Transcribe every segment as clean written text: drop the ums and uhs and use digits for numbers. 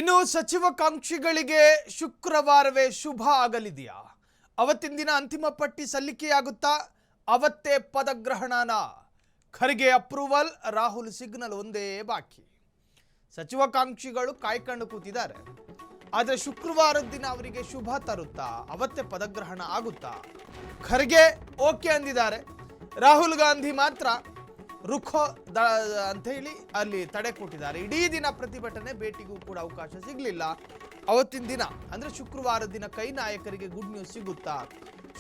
ಇನ್ನು ಸಚಿವಾಕಾಂಕ್ಷಿಗಳಿಗೆ ಶುಕ್ರವಾರವೇ ಶುಭ ಆಗಲಿದೆಯಾ? ಅವತ್ತಿನ ದಿನ ಅಂತಿಮ ಪಟ್ಟಿ ಸಲ್ಲಿಕೆಯಾಗುತ್ತಾ? ಅವತ್ತೇ ಪದಗ್ರಹಣನ? ಖರ್ಗೆ ಅಪ್ರೂವಲ್, ರಾಹುಲ್ ಸಿಗ್ನಲ್ ಒಂದೇ ಬಾಕಿ. ಸಚಿವಾಕಾಂಕ್ಷಿಗಳು ಕಾಯ್ಕೊಂಡು ಕೂತಿದ್ದಾರೆ. ಆದರೆ ಶುಕ್ರವಾರದ ದಿನ ಅವರಿಗೆ ಶುಭ ತರುತ್ತಾ? ಅವತ್ತೇ ಪದಗ್ರಹಣ ಆಗುತ್ತಾ? ಖರ್ಗೆ ಓಕೆ ಅಂದಿದ್ದಾರೆ. ರಾಹುಲ್ ಗಾಂಧಿ ಮಾತ್ರ ರುಖೋ ಅಂತ ಹೇಳಿ ಅಲ್ಲಿ ತಡೆ ಕೊಟ್ಟಿದ್ದಾರೆ. ಇಡೀ ದಿನ ಪ್ರತಿಭಟನೆ, ಭೇಟಿಗೂ ಕೂಡ ಅವಕಾಶ ಸಿಗಲಿಲ್ಲ. ಅವತ್ತಿನ ದಿನ ಅಂದರೆ ಶುಕ್ರವಾರದ ದಿನ ಕೈ ನಾಯಕರಿಗೆ ಗುಡ್ ನ್ಯೂಸ್ ಸಿಗುತ್ತಾ?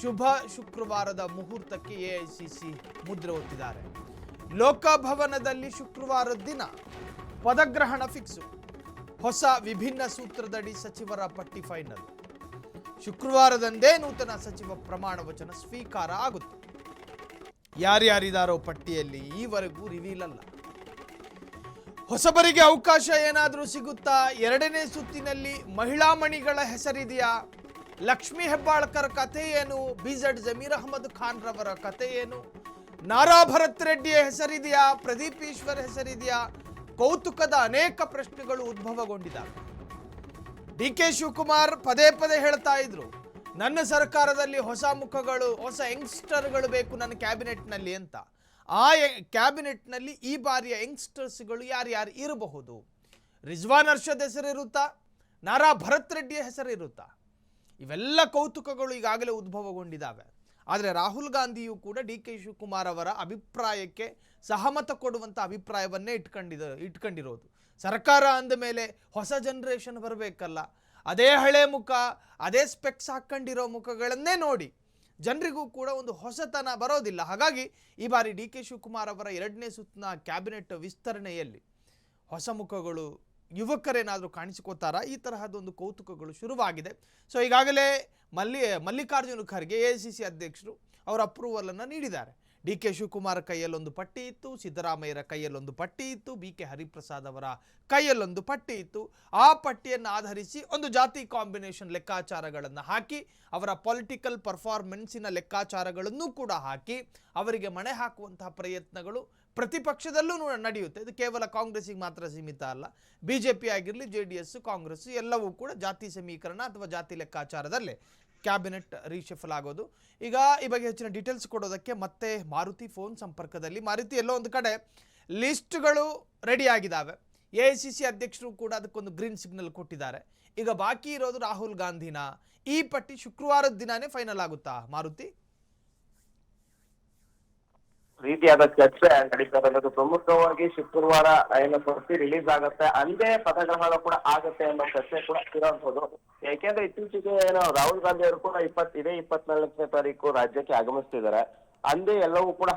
ಶುಭ ಶುಕ್ರವಾರದ ಮುಹೂರ್ತಕ್ಕೆ ಎಐಸಿಸಿ ಮುದ್ರೆ ಒತ್ತಿದ್ದಾರೆ. ಲೋಕಭವನದಲ್ಲಿ ಶುಕ್ರವಾರದ ದಿನ ಪದಗ್ರಹಣ ಫಿಕ್ಸು. ಹೊಸ ವಿಭಿನ್ನ ಸೂತ್ರದಡಿ ಸಚಿವರ ಪಟ್ಟಿ ಫೈನಲ್. ಶುಕ್ರವಾರದಂದೇ ನೂತನ ಸಚಿವ ಪ್ರಮಾಣ ವಚನ ಸ್ವೀಕಾರ ಆಗುತ್ತೆ. ಯಾರ್ಯಾರಿದಾರೋ ಪಟ್ಟಿಯಲ್ಲಿ ಈವರೆಗೂ ರಿವೀಲ್ ಅಲ್ಲ. ಹೊಸಬರಿಗೆ ಅವಕಾಶ ಏನಾದರೂ ಸಿಗುತ್ತಾ? ಎರಡನೇ ಸುತ್ತಿನಲ್ಲಿ ಮಹಿಳಾ ಮಣಿಗಳ ಹೆಸರಿದೆಯಾ? ಲಕ್ಷ್ಮೀ ಹೆಬ್ಬಾಳ್ಕರ್ ಕಥೆ ಏನು? ಬಿಜೆಡ್ ಜಮೀರ್ ಅಹಮದ್ ಖಾನ್ ರವರ ಕಥೆ ಏನು? ನಾರಾ ಭರತ್ ರೆಡ್ಡಿಯ ಹೆಸರಿದೆಯಾ? ಪ್ರದೀಪ್ ಈಶ್ವರ್ ಹೆಸರಿದೆಯಾ? ಕೌತುಕದ ಅನೇಕ ಪ್ರಶ್ನೆಗಳು ಉದ್ಭವಗೊಂಡಿದ್ದಾವೆ. ಡಿಕೆ ಶಿವಕುಮಾರ್ ಪದೇ ಪದೇ ಹೇಳ್ತಾ ಇದ್ರು, ನನ್ನ ಸರ್ಕಾರದಲ್ಲಿ ಹೊಸ ಮುಖಗಳು, ಹೊಸ ಯಂಗ್ಸ್ಟರ್ಗಳು ಬೇಕು ನನ್ನ ಕ್ಯಾಬಿನೆಟ್ನಲ್ಲಿ ಅಂತ. ಆ ಕ್ಯಾಬಿನೆಟ್ನಲ್ಲಿ ಈ ಬಾರಿಯ ಯಂಗ್ಸ್ಟರ್ಸ್ಗಳು ಯಾರ್ಯಾರು ಇರಬಹುದು? ರಿಜ್ವಾನ್ ಅರ್ಷದ್ ಹೆಸರಿರುತ್ತಾ? ನಾರಾ ಭರತ್ ರೆಡ್ಡಿಯ ಹೆಸರಿರುತ್ತಾ? ಇವೆಲ್ಲ ಕೌತುಕಗಳು ಈಗಾಗಲೇ ಉದ್ಭವಗೊಂಡಿದ್ದಾವೆ. ಆದರೆ ರಾಹುಲ್ ಗಾಂಧಿಯು ಕೂಡ ಡಿ ಕೆ ಶಿವಕುಮಾರ್ ಅವರ ಅಭಿಪ್ರಾಯಕ್ಕೆ ಸಹಮತ ಕೊಡುವಂಥ ಅಭಿಪ್ರಾಯವನ್ನೇ ಇಟ್ಕೊಂಡಿರೋದು. ಸರ್ಕಾರ ಅಂದ ಮೇಲೆ ಹೊಸ ಜನರೇಷನ್ ಬರಬೇಕಲ್ಲ. ಅದೇ ಹಳೆ ಮುಖ, ಅದೇ ಸ್ಪೆಕ್ಸ್ ಹಾಕ್ಕೊಂಡಿರೋ ಮುಖಗಳನ್ನೇ ನೋಡಿ ಜನರಿಗೂ ಕೂಡ ಒಂದು ಹೊಸತನ ಬರೋದಿಲ್ಲ. ಹಾಗಾಗಿ ಈ ಬಾರಿ ಡಿ ಕೆ ಶಿವಕುಮಾರ್ ಅವರ ಎರಡನೇ ಸುತ್ತಿನ ಕ್ಯಾಬಿನೆಟ್ ವಿಸ್ತರಣೆಯಲ್ಲಿ ಹೊಸ ಮುಖಗಳು, ಯುವಕರೇನಾದರೂ ಕಾಣಿಸಿಕೋತಾರಾ? ಈ ತರಹದೊಂದು ಕೌತುಕಗಳು ಶುರುವಾಗಿದೆ. ಸೊ ಈಗಾಗಲೇ ಮಲ್ಲಿಕಾರ್ಜುನ ಖರ್ಗೆ ಎಐಸಿಸಿ ಅಧ್ಯಕ್ಷರು ಅವರ ಅಪ್ರೂವಲನ್ನು ನೀಡಿದ್ದಾರೆ. ಡಿ ಕೆ ಶಿವಕುಮಾರ್ ಕೈಯಲ್ಲೊಂದು ಪಟ್ಟಿ ಇತ್ತು, ಸಿದ್ದರಾಮಯ್ಯರ ಕೈಯಲ್ಲೊಂದು ಪಟ್ಟಿ ಇತ್ತು, ಬಿ ಕೆ ಹರಿಪ್ರಸಾದ್ ಅವರ ಕೈಯಲ್ಲೊಂದು ಪಟ್ಟಿ ಇತ್ತು. ಆ ಪಟ್ಟಿಯನ್ನು ಆಧರಿಸಿ ಒಂದು ಜಾತಿ ಕಾಂಬಿನೇಷನ್ ಲೆಕ್ಕಾಚಾರಗಳನ್ನು ಹಾಕಿ, ಅವರ ಪೊಲಿಟಿಕಲ್ ಪರ್ಫಾರ್ಮೆನ್ಸಿನ ಲೆಕ್ಕಾಚಾರಗಳನ್ನು ಕೂಡ ಹಾಕಿ ಅವರಿಗೆ ಮಣೆ ಹಾಕುವಂತಹ ಪ್ರಯತ್ನಗಳು ಪ್ರತಿಪಕ್ಷದಲ್ಲೂ ನಡೆಯುತ್ತೆ. ಇದು ಕೇವಲ ಕಾಂಗ್ರೆಸ್ಸಿಗೆ ಮಾತ್ರ ಸೀಮಿತ ಅಲ್ಲ. ಬಿಜೆಪಿ ಆಗಿರಲಿ, JDS, ಕಾಂಗ್ರೆಸ್ ಎಲ್ಲವೂ ಕೂಡ ಜಾತಿ ಸಮೀಕರಣ ಅಥವಾ ಜಾತಿ ಲೆಕ್ಕಾಚಾರದಲ್ಲೇ ಕ್ಯಾಬಿನೆಟ್ ರೀಶಫಲ್ ಆಗೋದು. ಈಗ ಈ ಬಗ್ಗೆ ಹೆಚ್ಚಿನ ಡೀಟೇಲ್ಸ್ ಕೊಡೋದಕ್ಕೆ ಮತ್ತೆ ಮಾರುತಿ ಫೋನ್ ಸಂಪರ್ಕದಲ್ಲಿ. ಮಾರುತಿ, ಎಲ್ಲೋ ಒಂದು ಕಡೆ ಲಿಸ್ಟ್ಗಳು ರೆಡಿ ಆಗಿದ್ದಾವೆ. ಎಐಸಿಸಿ ಅಧ್ಯಕ್ಷರು ಕೂಡ ಅದಕ್ಕೊಂದು ಗ್ರೀನ್ ಸಿಗ್ನಲ್ ಕೊಟ್ಟಿದ್ದಾರೆ. ಈಗ ಬಾಕಿ ಇರೋದು ರಾಹುಲ್ ಗಾಂಧಿನ. ಈ ಪಟ್ಟಿ ಶುಕ್ರವಾರದ ದಿನಾನೇ ಫೈನಲ್ ಆಗುತ್ತಾ ಮಾರುತಿ? ರೀತಿಯಾದ ಚರ್ಚೆ ನಡೀತಾ ಇರೋದು. ಪ್ರಮುಖವಾಗಿ ಶುಕ್ರವಾರ ಏನು ಪಟ್ಟಿ ರಿಲೀಸ್ ಆಗುತ್ತೆ, ಅಂದೇ ಪದಗ್ರಹಣ ಕೂಡ ಆಗುತ್ತೆ ಎಂಬ ಚರ್ಚೆ ಕೂಡ ಇರುವಂತದ್ದು. ಯಾಕೆಂದ್ರೆ ಇತ್ತೀಚೆಗೆ ಏನು ರಾಹುಲ್ ಗಾಂಧಿ ಅವರು ಕೂಡ 24ನೇ ತಾರೀಕು ರಾಜ್ಯಕ್ಕೆ ಆಗಮಿಸ್ತಿದ್ದಾರೆ. ಅಂದೇ ಎಲ್ಲವೂ ಕೂಡ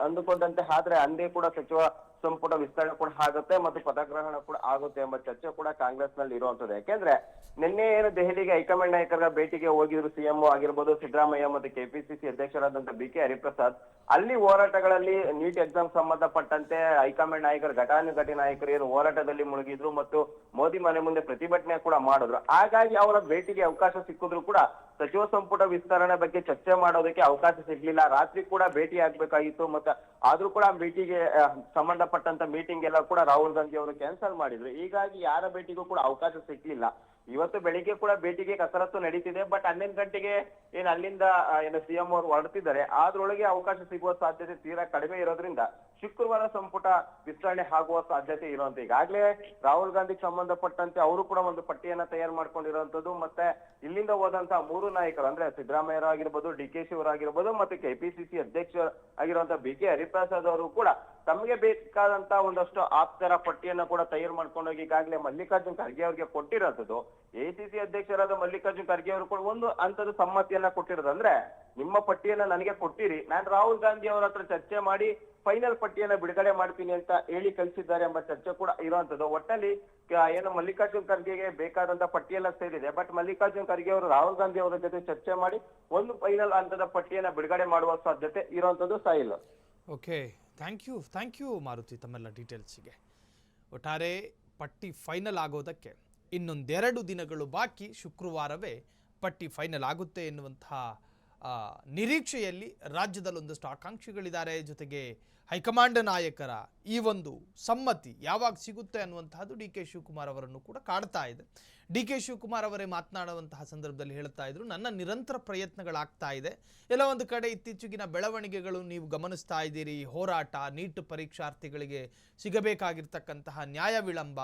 ಅಂದುಕೊಂಡಂತೆ ಆದ್ರೆ ಅಂದೇ ಕೂಡ ಸಚಿವ ಸಂಪುಟ ವಿಸ್ತರಣೆ ಕೂಡ ಆಗುತ್ತೆ ಮತ್ತು ಪದಗ್ರಹಣ ಕೂಡ ಆಗುತ್ತೆ ಎಂಬ ಚರ್ಚೆ ಕೂಡ ಕಾಂಗ್ರೆಸ್ ನಲ್ಲಿ ಇರುವಂತದ್ದು. ಯಾಕೆಂದ್ರೆ ನಿನ್ನೆ ಏನು ದೆಹಲಿಗೆ ಹೈಕಮಾಂಡ್ ನಾಯಕರ ಭೇಟಿಗೆ ಹೋಗಿದ್ರು ಸಿಎಂ ಆಗಿರ್ಬೋದು, ಸಿದ್ದರಾಮಯ್ಯ ಮತ್ತು ಕೆಪಿಸಿಸಿ ಅಧ್ಯಕ್ಷರಾದಂತ ಬಿ ಕೆ ಹರಿಪ್ರಸಾದ್. ಅಲ್ಲಿ ಹೋರಾಟಗಳಲ್ಲಿ ನೀಟ್ ಎಕ್ಸಾಮ್ ಸಂಬಂಧಪಟ್ಟಂತೆ ಹೈಕಮಾಂಡ್ ನಾಯಕರು, ಘಟಾನುಘಟಿ ನಾಯಕರು ಏನು ಹೋರಾಟದಲ್ಲಿ ಮುಳುಗಿದ್ರು ಮತ್ತು ಮೋದಿ ಮನೆ ಮುಂದೆ ಪ್ರತಿಭಟನೆ ಕೂಡ ಮಾಡಿದ್ರು. ಹಾಗಾಗಿ ಅವರ ಭೇಟಿಗೆ ಅವಕಾಶ ಸಿಕ್ಕಿದ್ರು ಕೂಡ ಸಚಿವ ಸಂಪುಟ ವಿಸ್ತರಣೆ ಬಗ್ಗೆ ಚರ್ಚೆ ಮಾಡೋದಕ್ಕೆ ಅವಕಾಶ ಸಿಗ್ಲಿಲ್ಲ. ರಾತ್ರಿ ಕೂಡ ಭೇಟಿ ಆಗ್ಬೇಕಾಗಿತ್ತು, ಮತ್ತೆ ಆದ್ರೂ ಕೂಡ ಭೇಟಿಗೆ ಸಂಬಂಧಪಟ್ಟಂತ ಮೀಟಿಂಗ್ ಎಲ್ಲ ಕೂಡ ರಾಹುಲ್ ಗಾಂಧಿ ಅವರು ಕ್ಯಾನ್ಸಲ್ ಮಾಡಿದ್ರು. ಹೀಗಾಗಿ ಯಾರ ಭೇಟಿಗೂ ಕೂಡ ಅವಕಾಶ ಸಿಗ್ಲಿಲ್ಲ. ಇವತ್ತು ಬೆಳಿಗ್ಗೆ ಕೂಡ ಭೇಟಿಗೆ ಕಸರತ್ತು ನಡೀತಿದೆ. ಬಟ್ 11 ಗಂಟೆಗೆ ಏನು ಅಲ್ಲಿಂದ ಏನು ಸಿಎಂ ಅವರು ಹೊರಡ್ತಿದ್ದಾರೆ, ಅದ್ರೊಳಗೆ ಅವಕಾಶ ಸಿಗುವ ಸಾಧ್ಯತೆ ತೀರಾ ಕಡಿಮೆ ಇರೋದ್ರಿಂದ ಶುಕ್ರವಾರ ಸಂಪುಟ ವಿಸ್ತರಣೆ ಆಗುವ ಸಾಧ್ಯತೆ ಇರುವಂತ. ಈಗಾಗಲೇ ರಾಹುಲ್ ಗಾಂಧಿಗೆ ಸಂಬಂಧಪಟ್ಟಂತೆ ಅವರು ಕೂಡ ಒಂದು ಪಟ್ಟಿಯನ್ನ ತಯಾರು ಮಾಡ್ಕೊಂಡಿರುವಂತದ್ದು. ಮತ್ತೆ ಇಲ್ಲಿಂದ ಹೋದಂತಹ 3 ನಾಯಕರು ಅಂದ್ರೆ ಸಿದ್ದರಾಮಯ್ಯ ಆಗಿರ್ಬೋದು, DK ಅವರಾಗಿರ್ಬೋದು ಮತ್ತೆ ಕೆಪಿಸಿಸಿ ಅಧ್ಯಕ್ಷ ಆಗಿರುವಂತಹ ಬಿ ಕೆ ಹರಿಪ್ರಸಾದ್ ಅವರು ಕೂಡ ತಮಗೆ ಬೇಕಾದಂತ ಒಂದಷ್ಟು ಆಪ್ತರ ಪಟ್ಟಿಯನ್ನ ಕೂಡ ತಯಾರು ಮಾಡ್ಕೊಂಡೋಗಿ ಈಗಾಗಲೇ ಮಲ್ಲಿಕಾರ್ಜುನ್ ಖರ್ಗೆ ಅವರಿಗೆ ಕೊಟ್ಟಿರೋದು. ಎಐಸಿಸಿ ಅಧ್ಯಕ್ಷರಾದ ಮಲ್ಲಿಕಾರ್ಜುನ್ ಖರ್ಗೆ ಅವರು ಕೂಡ ಒಂದು ಹಂತದ ಸಮ್ಮತಿಯನ್ನ ಕೊಟ್ಟಿರೋದು. ಅಂದ್ರೆ ನಿಮ್ಮ ಪಟ್ಟಿಯನ್ನ ನನಗೆ ಕೊಟ್ಟಿರಿ, ನಾನು ರಾಹುಲ್ ಗಾಂಧಿ ಅವರ ಹತ್ರ ಚರ್ಚೆ ಮಾಡಿ ಫೈನಲ್ ಪಟ್ಟಿಯನ್ನ ಬಿಡುಗಡೆ ಮಾಡ್ತೀನಿ ಅಂತ ಹೇಳಿ ಕಳಿಸಿದ್ದಾರೆ ಎಂಬ ಚರ್ಚೆ ಕೂಡ ಇರುವಂತದ್ದು. ಒಟ್ಟಲ್ಲಿ ಏನು ಮಲ್ಲಿಕಾರ್ಜುನ್ ಖರ್ಗೆಗೆ ಬೇಕಾದಂತ ಪಟ್ಟಿಯೆಲ್ಲ ಸೇರಿದೆ. ಬಟ್ ಮಲ್ಲಿಕಾರ್ಜುನ್ ಖರ್ಗೆ ಅವರು ರಾಹುಲ್ ಗಾಂಧಿ ಅವರ ಜೊತೆ ಚರ್ಚೆ ಮಾಡಿ ಒಂದು ಫೈನಲ್ ಹಂತದ ಪಟ್ಟಿಯನ್ನ ಬಿಡುಗಡೆ ಮಾಡುವ ಸಾಧ್ಯತೆ ಇರುವಂತದ್ದು soil. Okay, thank you Maruti ತಮ್ಮೆಲ್ಲ ಡೀಟೇಲ್ಸಿಗೆ. ಒಟ್ಟಾರೆ ಪಟ್ಟಿ ಫೈನಲ್ ಆಗೋದಕ್ಕೆ ಇನ್ನೊಂದೆರಡು ದಿನಗಳು ಬಾಕಿ. ಶುಕ್ರವಾರವೇ ಪಟ್ಟಿ ಫೈನಲ್ ಆಗುತ್ತೆ ಎನ್ನುವಂತಹ ನಿರೀಕ್ಷೆಯಲ್ಲಿ ರಾಜ್ಯದಲ್ಲಿ ಒಂದಷ್ಟು ಆಕಾಂಕ್ಷಿಗಳಿದ್ದಾರೆ. ಜೊತೆಗೆ ಹೈಕಮಾಂಡ್ ನಾಯಕರ ಈ ಒಂದು ಸಮ್ಮತಿ ಯಾವಾಗ ಸಿಗುತ್ತೆ ಅನ್ನುವಂತಹದ್ದು ಡಿ ಕೆ ಶಿವಕುಮಾರ್ ಅವರನ್ನು ಕೂಡ ಕಾಡ್ತಾ ಇದೆ. ಡಿ ಕೆ ಶಿವಕುಮಾರ್ ಅವರೇ ಮಾತನಾಡುವಂತಹ ಸಂದರ್ಭದಲ್ಲಿ ಹೇಳ್ತಾ ಇದ್ರು, ನನ್ನ ನಿರಂತರ ಪ್ರಯತ್ನಗಳಾಗ್ತಾ ಇದೆ. ಎಲ್ಲ ಒಂದು ಕಡೆ ಇತ್ತೀಚೆಗಿನ ಬೆಳವಣಿಗೆಗಳು ನೀವು ಗಮನಿಸ್ತಾ ಇದ್ದೀರಿ. ಹೋರಾಟ, ನೀಟ್ ಪರೀಕ್ಷಾರ್ಥಿಗಳಿಗೆ ಸಿಗಬೇಕಾಗಿರ್ತಕ್ಕಂತಹ ನ್ಯಾಯ ವಿಳಂಬ.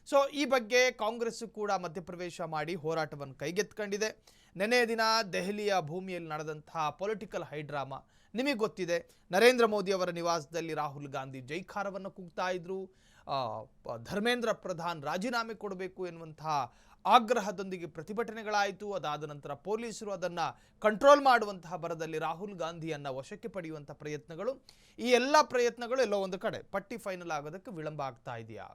ಸೊ ಈ ಬಗ್ಗೆ ಕಾಂಗ್ರೆಸ್ ಕೂಡ ಮಧ್ಯಪ್ರವೇಶ ಮಾಡಿ ಹೋರಾಟವನ್ನು ಕೈಗೆತ್ಕೊಂಡಿದೆ. ನೆನೆಯ ದಿನ ದೆಹಲಿಯ ಭೂಮಿಯಲ್ಲಿ ನಡೆದಂತಹ ಪೊಲಿಟಿಕಲ್ ಹೈಡ್ರಾಮಾ ನಿಮಗೆ ಗೊತ್ತಿದೆ. ನರೇಂದ್ರ ಮೋದಿ ಅವರ ನಿವಾಸದಲ್ಲಿ ರಾಹುಲ್ ಗಾಂಧಿ ಜೈಕಾರವನ್ನು ಕೂಗ್ತಾ ಇದ್ರು. ಧರ್ಮೇಂದ್ರ ಪ್ರಧಾನ್ ರಾಜೀನಾಮೆ ಕೊಡಬೇಕು ಎನ್ನುವಂತಹ ಆಗ್ರಹದೊಂದಿಗೆ ಪ್ರತಿಭಟನೆಗಳಾಯಿತು. ಅದಾದ ನಂತರ ಪೊಲೀಸರು ಅದನ್ನು ಕಂಟ್ರೋಲ್ ಮಾಡುವಂತಹ ಭರದಲ್ಲಿ ರಾಹುಲ್ ಗಾಂಧಿಯನ್ನು ವಶಕ್ಕೆ ಪಡೆಯುವಂಥ ಪ್ರಯತ್ನಗಳು, ಈ ಎಲ್ಲ ಪ್ರಯತ್ನಗಳು ಎಲ್ಲೋ ಒಂದು ಕಡೆ ಪಟ್ಟಿ ಫೈನಲ್ ಆಗೋದಕ್ಕೆ ವಿಳಂಬ ಆಗ್ತಾ ಇದೆಯಾ?